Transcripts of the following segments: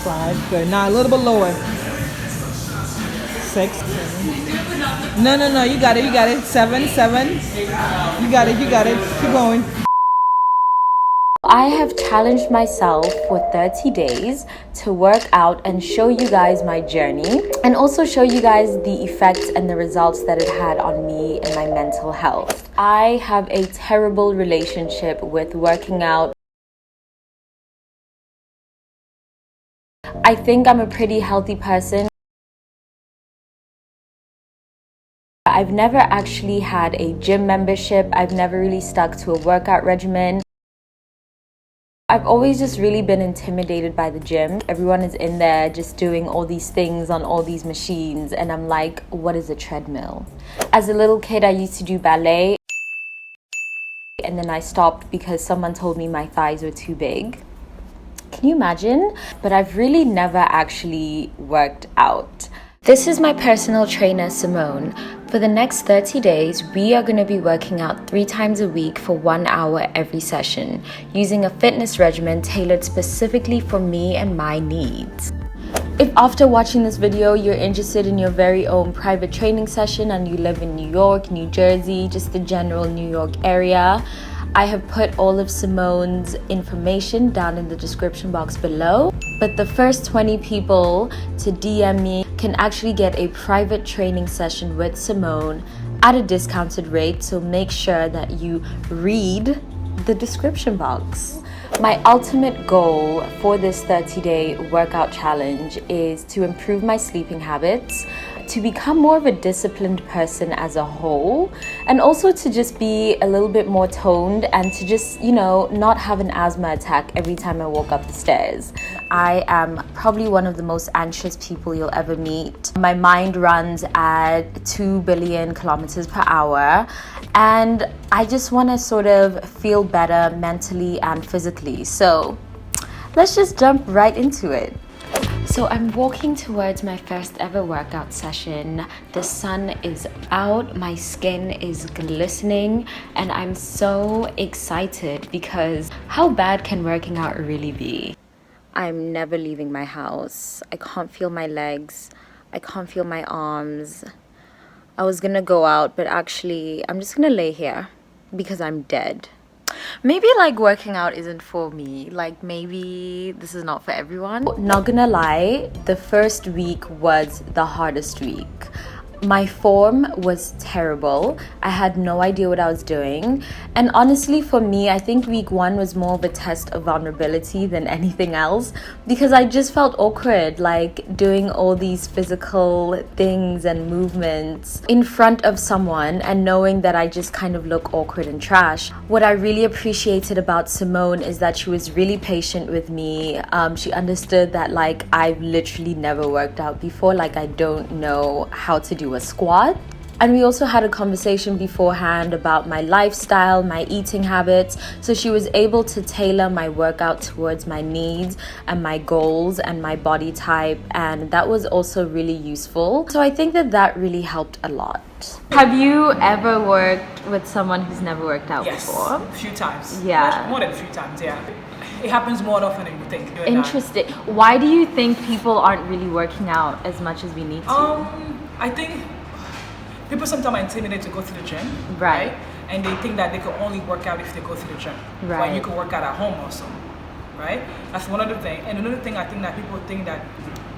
5. Good. Now a little bit lower. 6. 7. No. You got it. 7. 7. You got it. Keep going. I have challenged myself for 30 days to work out and show you guys my journey and also show you guys the effects and the results that it had on me and my mental health. I have a terrible relationship with working out. I think I'm a pretty healthy person. I've never actually had a gym membership. I've never really stuck to a workout regimen. I've always just really been intimidated by the gym. Everyone is in there just doing all these things on all these machines, and I'm like, what is a treadmill? As a little kid, I used to do ballet, and then I stopped because someone told me my thighs were too big. Can you imagine? But I've really never actually worked out. This is my personal trainer, Simone. For the next 30 days, we are going to be working out 3 times a week for 1 hour every session, using a fitness regimen tailored specifically for me and my needs. If after watching this video, you're interested in your very own private training session and you live in New York, New Jersey, just the general New York area, I have put all of Simone's information down in the description box below. But the first 20 people to DM me can actually get a private training session with Simone at a discounted rate, so make sure that you read the description box. My ultimate goal for this 30-day workout challenge is to improve my sleeping habits, to become more of a disciplined person as a whole, and also to just be a little bit more toned and to just, not have an asthma attack every time I walk up the stairs. I am probably one of the most anxious people you'll ever meet. My mind runs at 2 billion kilometers per hour, and I just want to sort of feel better mentally and physically. So let's just jump right into it. So I'm walking towards my first ever workout session. The sun is out, my skin is glistening, and I'm so excited because how bad can working out really be? I'm never leaving my house. I can't feel my legs. I can't feel my arms. I was gonna go out, but actually I'm just gonna lay here because I'm dead. Maybe working out isn't for me. Maybe this is not for everyone. Not gonna lie, the first week was the hardest week. My form was terrible. I had no idea what I was doing. And honestly, for me, I think week 1 was more of a test of vulnerability than anything else, because I just felt awkward, doing all these physical things and movements in front of someone and knowing that I just kind of look awkward and trash. What I really appreciated about Simone is that she was really patient with me. She understood that I've literally never worked out before. I don't know how to do a squat. And we also had a conversation beforehand about my lifestyle, my eating habits. So she was able to tailor my workout towards my needs and my goals and my body type. And that was also really useful. So I think that really helped a lot. Have you ever worked with someone who's never worked out before? A few times. Yeah. More than a few times, yeah. It happens more often than you think. Interesting. Why do you think people aren't really working out as much as we need to? I think people sometimes are intimidated to go to the gym, right? And they think that they can only work out if they go to the gym. Right. But you can work out at home also, right? That's one of the things. And another thing, I think that people think that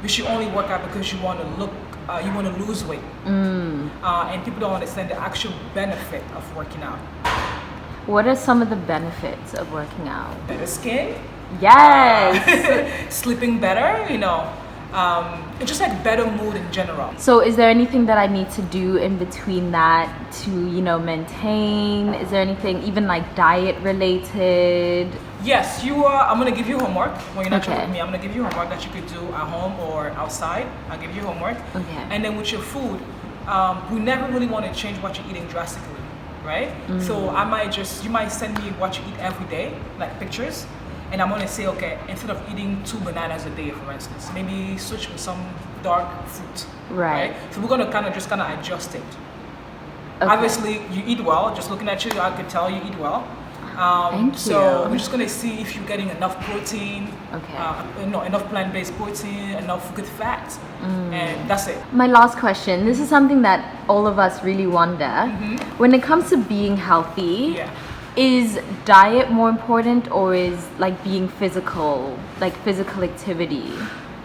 you should only work out because you want to lose weight. And people don't understand the actual benefit of working out. What are some of the benefits of working out? Better skin. Yes. Sleeping better, it's just better mood in general. So is there anything that I need to do in between that to, maintain? Is there anything even diet related? Yes, you are. I'm going to give you homework when you're not Okay. with me. I'm going to give you homework that you could do at home or outside. I'll give you homework. Okay. And then with your food, we never really want to change what you're eating drastically, right? So you might send me what you eat every day, pictures. And I'm going to say, okay, instead of eating 2 bananas a day, for instance, maybe switch with some dark fruit. Right. So we're going to kind of adjust it. Okay. Obviously, you eat well. Just looking at you, I could tell you eat well. Thank So you. we're just gonna see if you're getting enough protein, Okay. enough plant-based protein, enough good fat, and that's it. My last question. This is something that all of us really wonder. When it comes to being healthy, Yeah. is diet more important or is like being physical, like physical activity?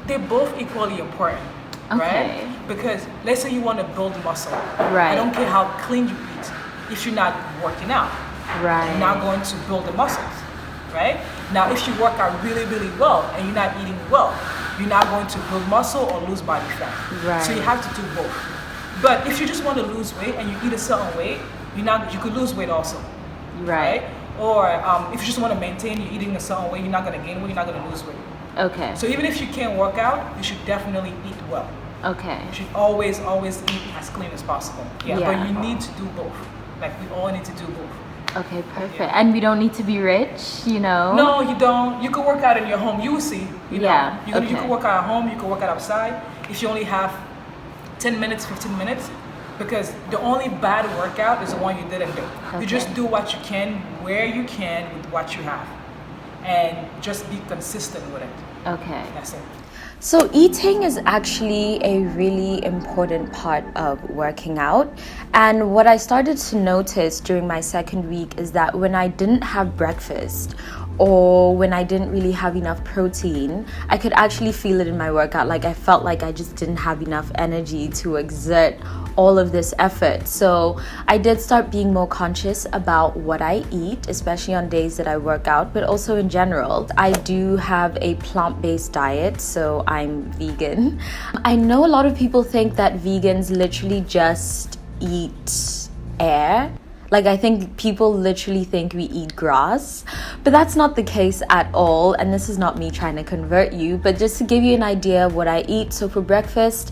They're both equally important, Okay. right? Because let's say you want to build muscle. Right. I don't care how clean you eat. If you're not working out, Right. you're not going to build the muscles, right? Now, if you work out really, really well and you're not eating well, you're not going to build muscle or lose body fat. Right. So you have to do both. But if you just want to lose weight and you eat a certain weight, you could lose weight also, Right. Or if you just want to maintain you're eating a certain way, you're not going to gain weight, you're not going to lose weight. Okay. So even if you can't work out, you should definitely eat well. Okay. You should always eat as clean as possible. Yeah. Yeah. But you need to do both. Like we all need to do both. Okay, perfect. And we don't need to be rich, you know? No, you don't. You can work out in your home. You will see. You know. Yeah, You okay. can work out at home. You can work out outside. If you only have 10 minutes, 15 minutes, because the only bad workout is the one you didn't do. You just Okay. do what you can, where you can, with what you have, and just be consistent with it. Okay. That's it. So, eating is actually a really important part of working out. And what I started to notice during my second week is that when I didn't have breakfast or when I didn't really have enough protein, I could actually feel it in my workout. Like I felt like I just didn't have enough energy to exert all of this effort. So I did start being more conscious about what I eat, especially on days that I work out, but also in general. I do have a plant-based diet, so I'm vegan. I know a lot of people think that vegans literally just eat air. Like, I think people literally think we eat grass, but that's not the case at all. And this is not me trying to convert you, but just to give you an idea of what I eat. So for breakfast,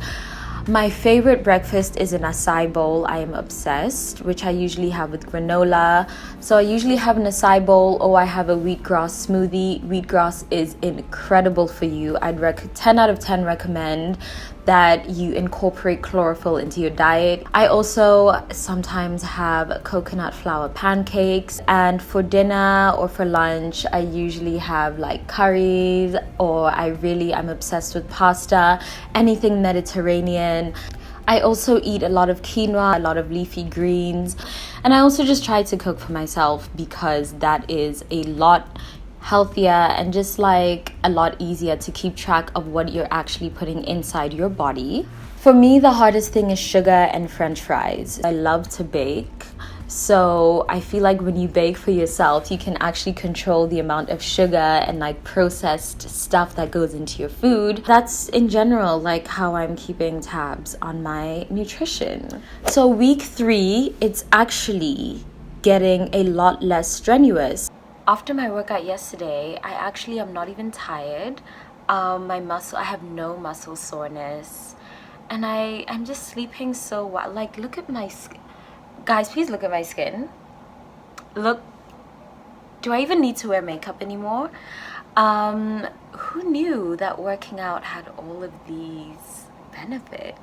my favorite breakfast is an acai bowl. I am obsessed, which I usually have with granola. So I usually have an acai bowl or I have a wheatgrass smoothie. Wheatgrass is incredible for you. 10 out of 10 recommend that you incorporate chlorophyll into your diet. I also sometimes have coconut flour pancakes, and for dinner or for lunch I usually have like curries, or I'm obsessed with pasta, anything Mediterranean. I also eat a lot of quinoa, a lot of leafy greens, and I also just try to cook for myself because that is a lot healthier and just like a lot easier to keep track of what you're actually putting inside your body. For me, the hardest thing is sugar and French fries. I love to bake, so I feel like when you bake for yourself, you can actually control the amount of sugar and like processed stuff that goes into your food. That's in general like how I'm keeping tabs on my nutrition. So week 3, it's actually getting a lot less strenuous. After my workout yesterday, I actually am not even tired. I have no muscle soreness, and I'm just sleeping so well. Like, look at my skin. Guys, please look at my skin. Look, do I even need to wear makeup anymore? Who knew that working out had all of these benefits?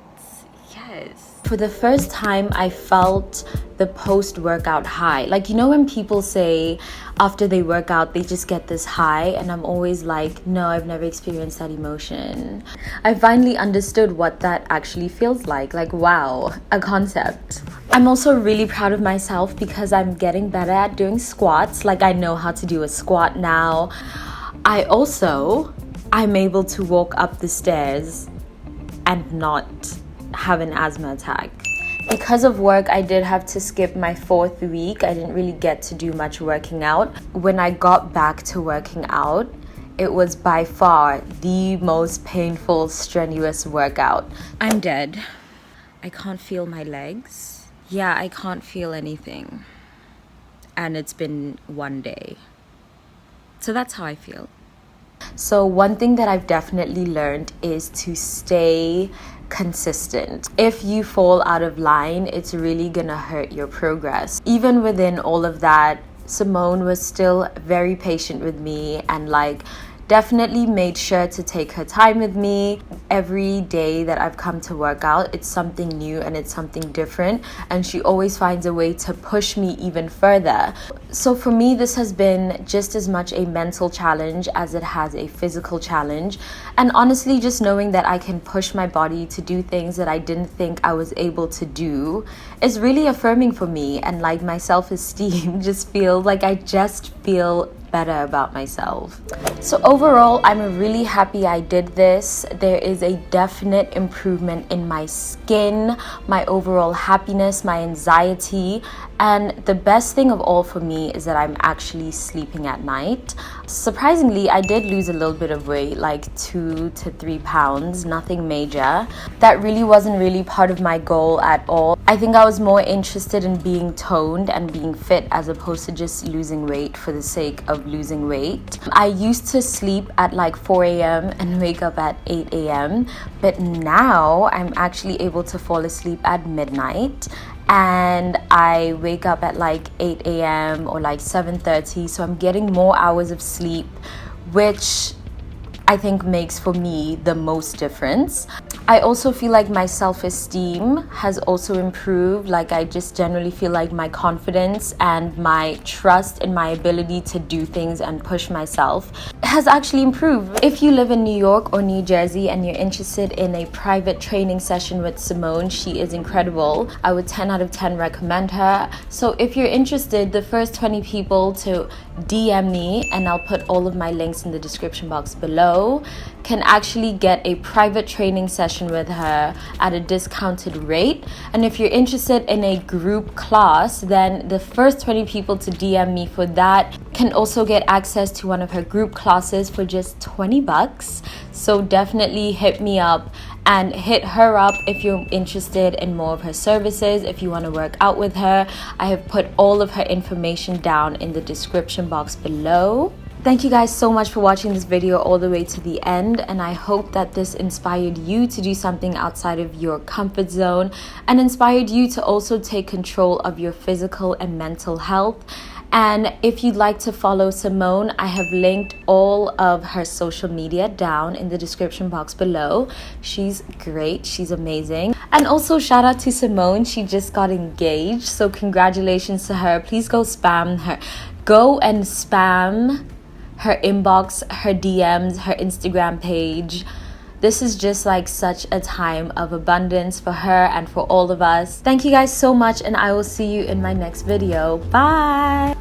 Yes. For the first time, I felt the post-workout high. Like, you know when people say after they work out, they just get this high? And I'm always like, no, I've never experienced that emotion. I finally understood what that actually feels like. Like, wow, a concept. I'm also really proud of myself because I'm getting better at doing squats. Like, I know how to do a squat now. I'm able to walk up the stairs and not have an asthma attack. Because of work, I did have to skip my 4th week. I didn't really get to do much working out. When I got back to working out, it was by far the most painful, strenuous workout. I'm dead. I can't feel my legs. Yeah, I can't feel anything. And it's been 1 day. So that's how I feel. So one thing that I've definitely learned is to stay consistent. If you fall out of line, it's really gonna hurt your progress. Even within all of that, Simone was still very patient with me and like definitely made sure to take her time with me. Every day that I've come to work out, it's something new and it's something different, and she always finds a way to push me even further. So for me, this has been just as much a mental challenge as it has a physical challenge. And honestly, just knowing that I can push my body to do things that I didn't think I was able to do is really affirming for me, and like my self-esteem just feels like I just feel better about myself. So overall, I'm really happy I did this. There is a definite improvement in my skin, my overall happiness, my anxiety, and the best thing of all for me is that I'm actually sleeping at night. Surprisingly, I did lose a little bit of weight, like 2 to 3 pounds, nothing major. That really wasn't really part of my goal at all. I think I was more interested in being toned and being fit as opposed to just losing weight for the sake of losing weight. I used to sleep at like 4 a.m. and wake up at 8 a.m. But now I'm actually able to fall asleep at midnight, and I wake up at like 8 a.m. or like 7:30. So I'm getting more hours of sleep, which I think makes for me the most difference. I also feel like my self-esteem has also improved. Like I just generally feel like my confidence and my trust in my ability to do things and push myself has actually improved. If you live in New York or New Jersey and you're interested in a private training session with Simone, she is incredible. I would 10 out of 10 recommend her. So if you're interested, the first 20 people to DM me, and I'll put all of my links in the description box below, can actually get a private training session with her at a discounted rate. And if you're interested in a group class, then the first 20 people to DM me for that can also get access to one of her group classes for just $20. So definitely hit me up and hit her up if you're interested in more of her services, if you want to work out with her. I have put all of her information down in the description box below. Thank you guys so much for watching this video all the way to the end, and I hope that this inspired you to do something outside of your comfort zone and inspired you to also take control of your physical and mental health. And if you'd like to follow Simone, I have linked all of her social media down in the description box below. She's great, she's amazing. And also shout out to Simone, she just got engaged, so congratulations to her. Please go spam her. Go and spam her inbox, her DMs, her Instagram page. This is just like such a time of abundance for her and for all of us. Thank you guys so much, and I will see you in my next video. Bye!